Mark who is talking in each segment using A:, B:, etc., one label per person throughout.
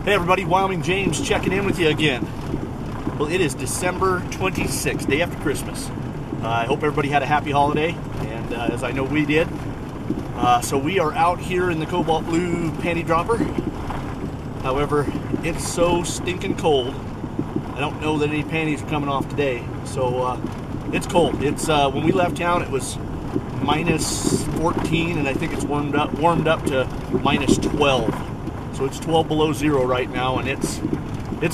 A: Hey everybody, Wyoming James checking in with you again. Well, it is December 26th, day after Christmas. I hope everybody had a happy holiday, and as I know we did. So we are out here in the cobalt blue panty dropper. However, it's so stinking cold. I don't know that any panties are coming off today. So it's cold. It's when we left town, it was minus 14, and I think it's warmed up to minus 12. So it's 12 below zero right now, and it's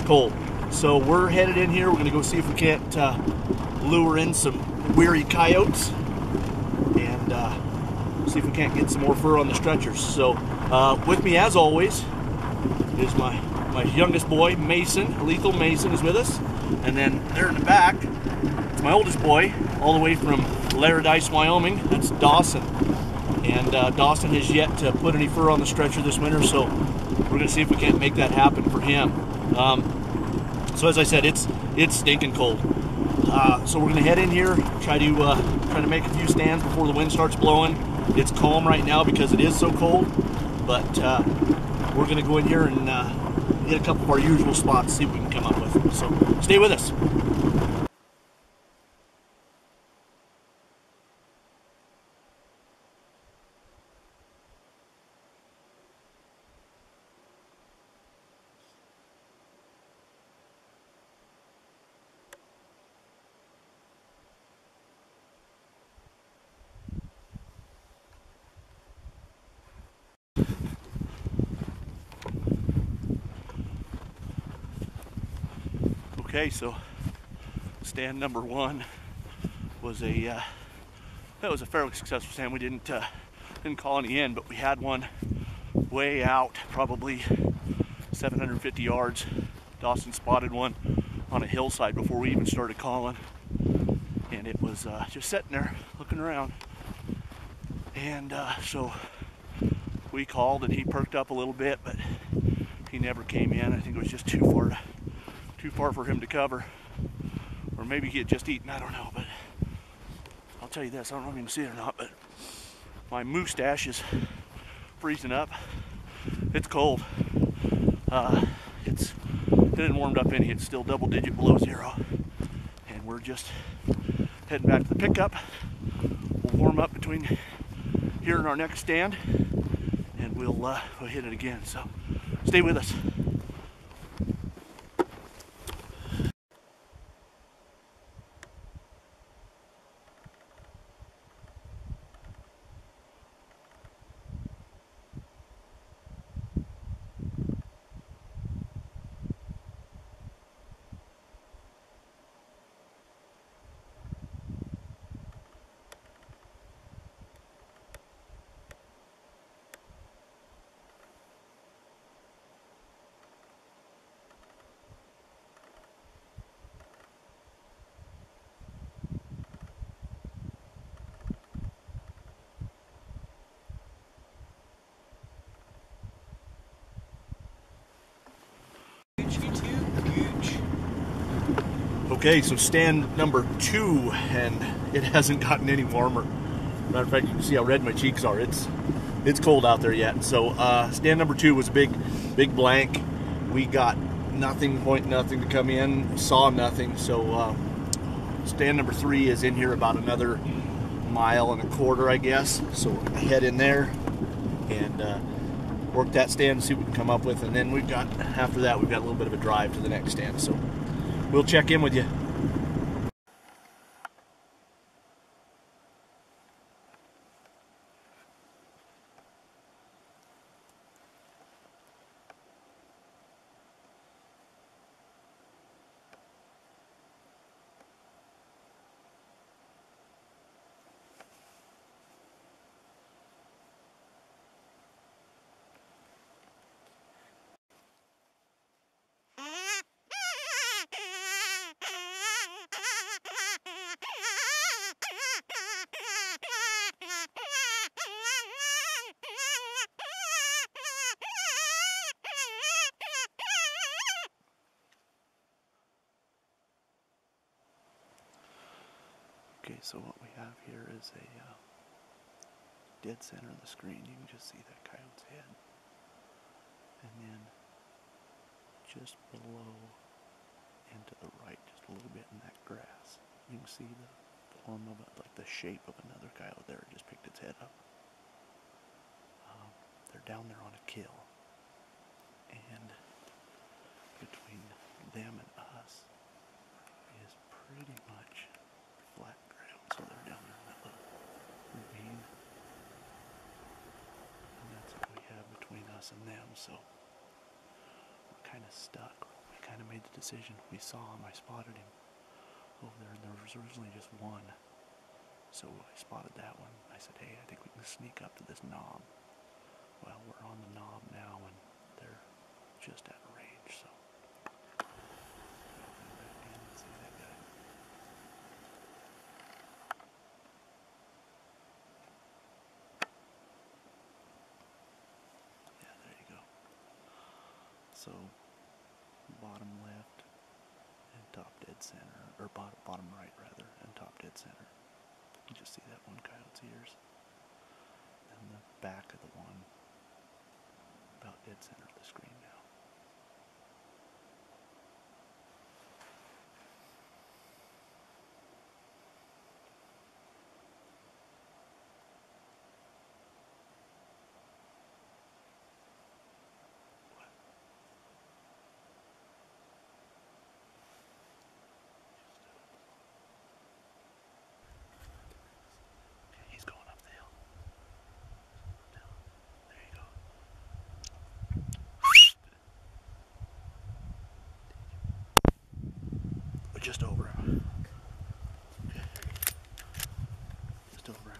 A: cold. So we're headed in here. We're gonna go see if we can't lure in some weary coyotes and see if we can't get some more fur on the stretchers. So with me, as always, is my youngest boy, Mason. Lethal Mason is with us, and then there in the back, it's my oldest boy, all the way from Paradise, Wyoming. That's Dawson, and Dawson has yet to put any fur on the stretcher this winter, so we're gonna see if we can't make that happen for him. So as I said, it's stinking cold. So we're gonna head in here, try to make a few stands before the wind starts blowing. It's calm right now because it is so cold, but we're gonna go in here and hit a couple of our usual spots, see what we can come up with. So stay with us. Okay, so stand number one was a fairly successful stand. We didn't call any in, but we had one way out, probably 750 yards. Dawson spotted one on a hillside before we even started calling, and it was just sitting there looking around. And so we called, and he perked up a little bit, but he never came in. I think it was just too far for him to cover, or maybe he had just eaten, I don't know. But I'll tell you this, I don't know if you can see it or not, but my mustache is freezing up. It's cold. It hasn't warmed up any. It's still double-digit below zero, and we're just heading back to the pickup. We'll warm up between here and our next stand, and we'll hit it again. So stay with us. Okay, so stand number two, and it hasn't gotten any warmer. Matter of fact, you can see how red my cheeks are. It's cold out there yet. So stand number two was a big blank. We got nothing, nothing to come in, saw nothing. So stand number three is in here about another mile and a quarter, I guess. So we're gonna head in there and work that stand and see what we can come up with. And then after that, we've got a little bit of a drive to the next stand. So we'll check in with you. Okay, so what we have here is a dead center of the screen. You can just see that coyote's head. And then just below and to the right, just a little bit in that grass. You can see the form of it, like the shape of another coyote there. It just picked its head up. They're down there on a kill, and between them and us is pretty much flat ground. So they're down there in that little ravine, and that's what we have between us and them. So we're kind of stuck. We kind of made the decision. We saw him. I spotted him over there, and there was originally just one. So I spotted that one. I said, hey, I think we can sneak up to this knob. Well, we're on the knob now, and they're just out of range, so. See that guy? Yeah, there you go. So, bottom left and top dead center, or bottom right rather, and top dead center. You just see that one coyote's ears. And the back of the one about dead center of the screen now. What? Okay, he's going up the hill. There you go. Just over him. Okay. Just over him.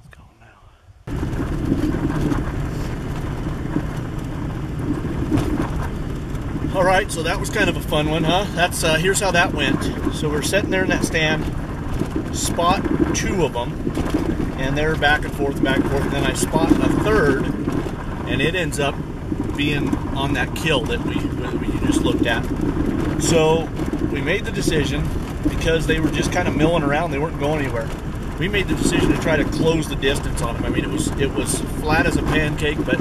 A: He's going now. Alright, so that was kind of a fun one, huh? That's here's how that went. So we're sitting there in that stand, spot two of them, and they're back and forth, and then I spot a third, and it ends up being on that kill that we just looked at. So we made the decision, because they were just kind of milling around, they weren't going anywhere. We made the decision to try to close the distance on them. I mean, it was flat as a pancake, but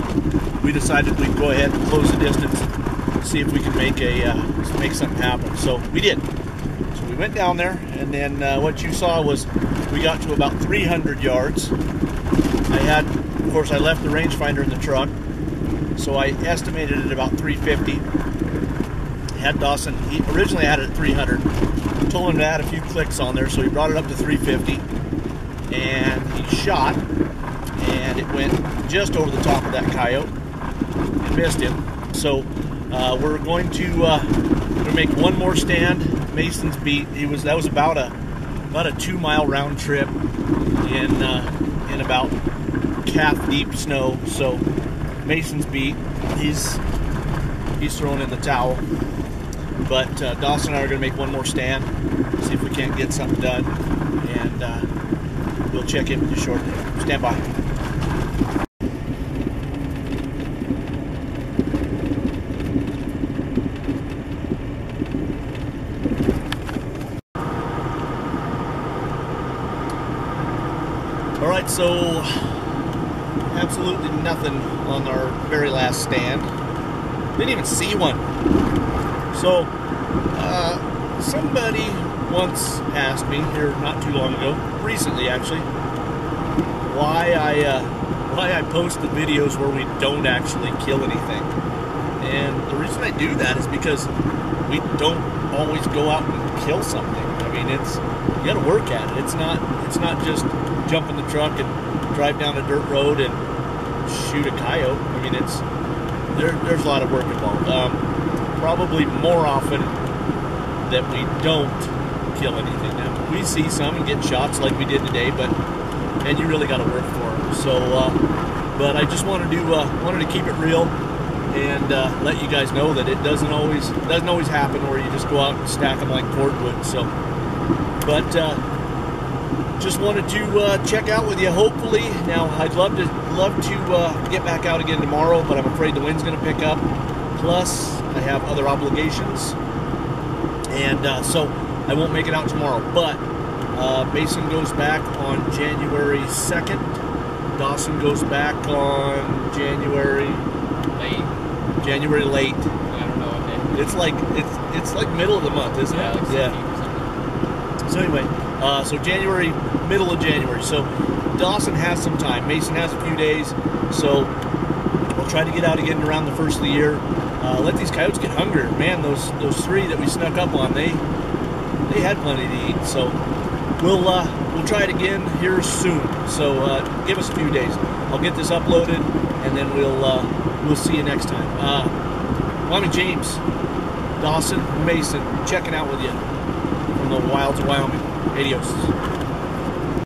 A: we decided we'd go ahead and close the distance, see if we could make something happen. So we did. So we went down there, and then what you saw was we got to about 300 yards. Of course, I left the rangefinder in the truck. So I estimated it about 350. Had Dawson, he originally had it at 300. Told him to add a few clicks on there, so he brought it up to 350. And he shot, and it went just over the top of that coyote. It missed him. So we're going to make one more stand. Mason's beat. That was about a 2-mile round trip in about calf deep snow. So Mason's beat. He's throwing in the towel. But Dawson and I are going to make one more stand, see if we can't get something done, and we'll check in with you shortly. Stand by. All right, so absolutely nothing on our very last stand. Didn't even see one. So somebody once asked me here not too long ago, recently actually, why I post the videos where we don't actually kill anything. And the reason I do that is because we don't always go out and kill something. I mean, you got to work at it. It's not just jump in the truck and drive down a dirt road and shoot a coyote. I mean, there's a lot of work involved. Probably more often that we don't kill anything. Now, we see some and get shots like we did today, and you really got to work for them. So, but I just wanted to keep it real and let you guys know that it doesn't always happen where you just go out and stack them like cordwood. So, but just wanted to check out with you. Hopefully, now I'd love to get back out again tomorrow, but I'm afraid the wind's going to pick up. Plus, I have other obligations, and so I won't make it out tomorrow. But Mason goes back on January 2nd, Dawson goes back on January late.
B: I don't know what day.
A: It's like middle of the month, isn't it?
B: Like
A: Yeah. So anyway, so January, middle of January. So Dawson has some time. Mason has a few days. So we'll try to get out again around the first of the year. Let these coyotes get hungry. Man, those three that we snuck up on, they had plenty to eat. So we'll try it again here soon. So give us a few days. I'll get this uploaded, and then we'll see you next time. Wyoming James, Dawson, Mason, checking out with you from the wilds of Wyoming. Adios.